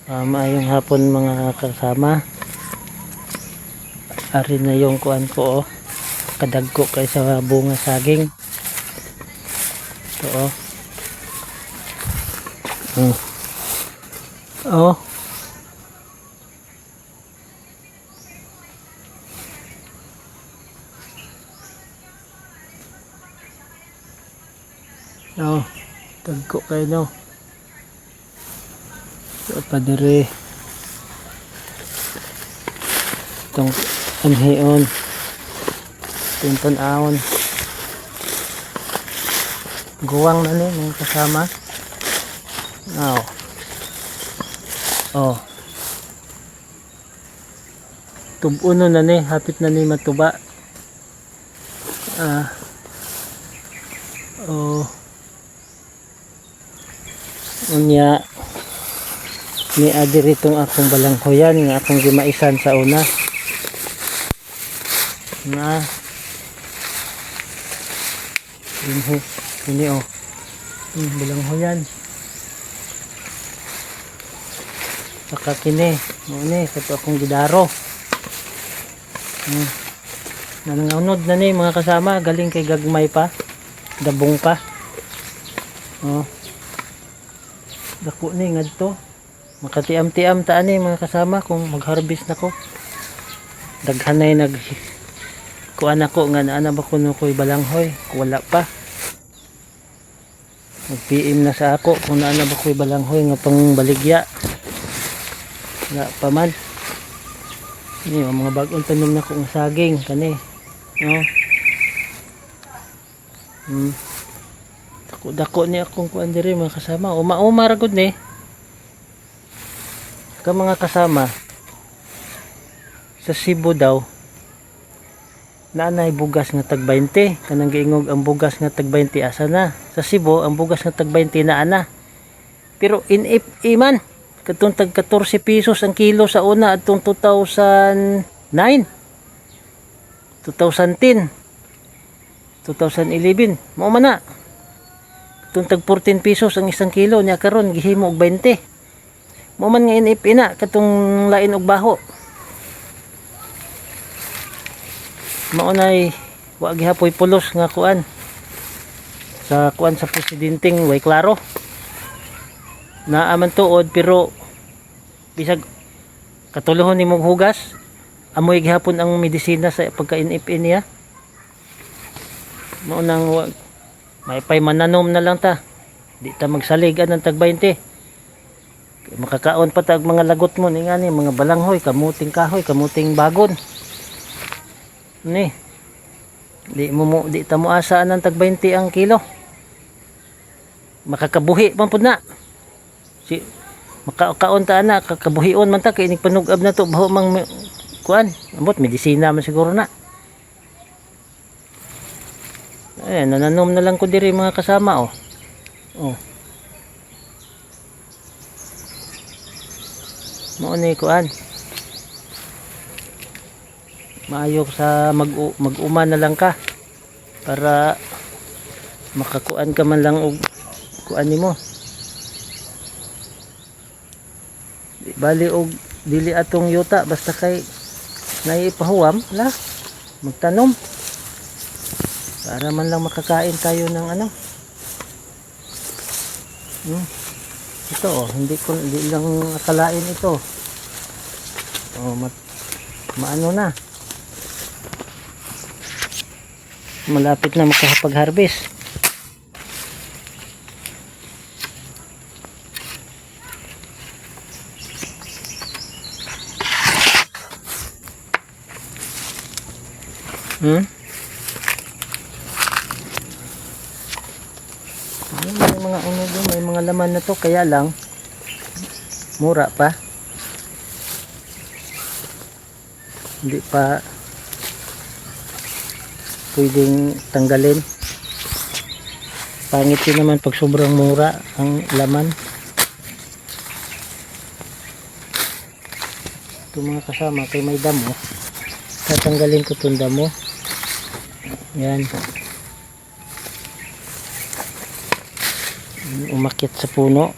Maayong hapon mga kasama. Ari na yung kuan ko, oh. Kadagko kay sa bunga saging. Ito, oh. Oh. Oh. Dagko kayo, no. So, padiri. Itong anhion. Itong tanawon. Guwang na ni mga kasama. Oh. Oh. Tubuno na ni, hapit na ni matuba. Oh. Unya ni adiri itong akong balanghoyan nga akong gimaisan sa una nga ini oh balanghoyan saka kini ni kato akong gidaro nangangunod na ni mga kasama, galing kay gagmay pa, dabong pa. Oh, dako ni ngadto, makatiam-tiam ta ani mga kasama kung mag-harvest nako. Daghanay nag kuan ako nga naa ba kuno koy balanghoy, wala pa. Mag-PM na sa ako kung naa ba koy balanghoy nga pang baligya. Wala pa man. Ni mga bag-ong tanom na ko nga saging kani. No. Dako ni akong kuan diri mga kasama. Uma-uma ra gud ni. Ka mga kasama sa Cebu daw naanay bugas nga tag 20, kanang giingog ang bugas nga tag 20 asa na. Sa Cebu ang bugas nga tag 20 naa na. Pero in FE man katong tag 14 pesos ang kilo sa una adtong 2009, 2010, 2011 mao man na. Katong tag 14 pesos ang isang kilo nya karon gihimo og 20. Mao man nga in FE na katong lain og baho. Maunay wa gihapoy pulos nga kuan sa kuan sa presidenteng way klaro naaman tuod pero bisag katuluhon nimong hugas amoy gihapon ang medisina sa pagka-NFN niya. Maunang may pay mananom na lang ta, di ta magsaligan ng tag 20. Makakaon pa tag mga lagot mo ni ngani mga balanghoy, kamuting kahoy, kamuting bagon ni di ta mo asa ng tag 20 ang kilo, makakabuhi man pud na si makakaon ta na kakabuhion man ta kay inig panugab na to baho mang kuan ambot medisina man siguro na. Nananom na lang ko diri mga kasama oh. Oh. Mao ni kuan. Maayo sa mag-uma na lang ka para makakuan ka man lang og kuan nimo. Bali og dili atong yuta basta kay naipahuwam la magtanom para man lang makakain tayo ng ano. Ito oh, hindi lang akalain ito. Oh, maano na. Malapit na makapag-harvest. May mga ano doon, may mga laman na to kaya lang mura pa. Hindi pa pwedeng tanggalin. Pangit yun naman pag sobrang mura ang laman. Ito mga kasama kay may damo, tatanggalin ko itong damo. Yan, umakyat sa puno.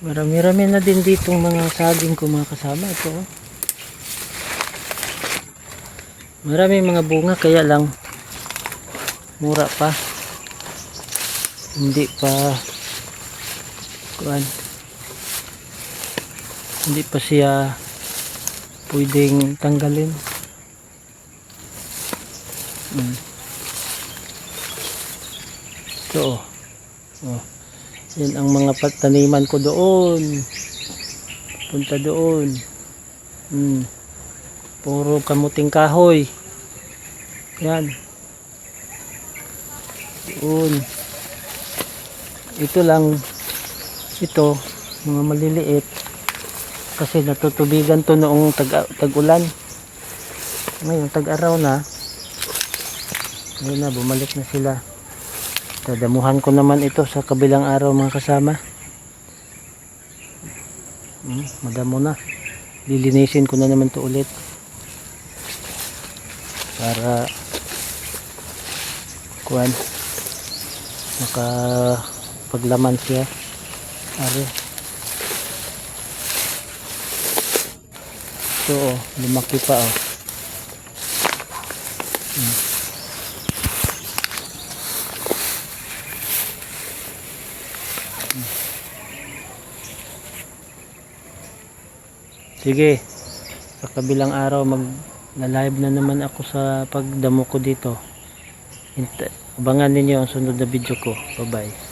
Marami-rami na din ditong mga saging ko mga kasama. Ito oh. Marami mga bunga kaya lang mura pa. Hindi pa kuan. Hindi pa siya pwedeng tanggalin. Ito oh. Oh. Yan ang mga pataniman ko doon. Punta doon. Puro kamuting kahoy. Yan. Doon. Ito lang. Ito. Mga maliliit. Kasi natutubigan to noong tag-ulan. Ngayon tag-araw na. Ngayon na bumalik na sila. Dadamuhan ko naman ito sa kabilang araw mga kasama. Madamo na. Lilinisin ko na naman to ulit. Para kuan makapaglaman siya. Are. Ito oh, lumaki pa oh. Sige, sa kabilang araw mag-live na naman ako sa pagdamo ko dito. Abangan ninyo ang sunod na video ko. Bye bye.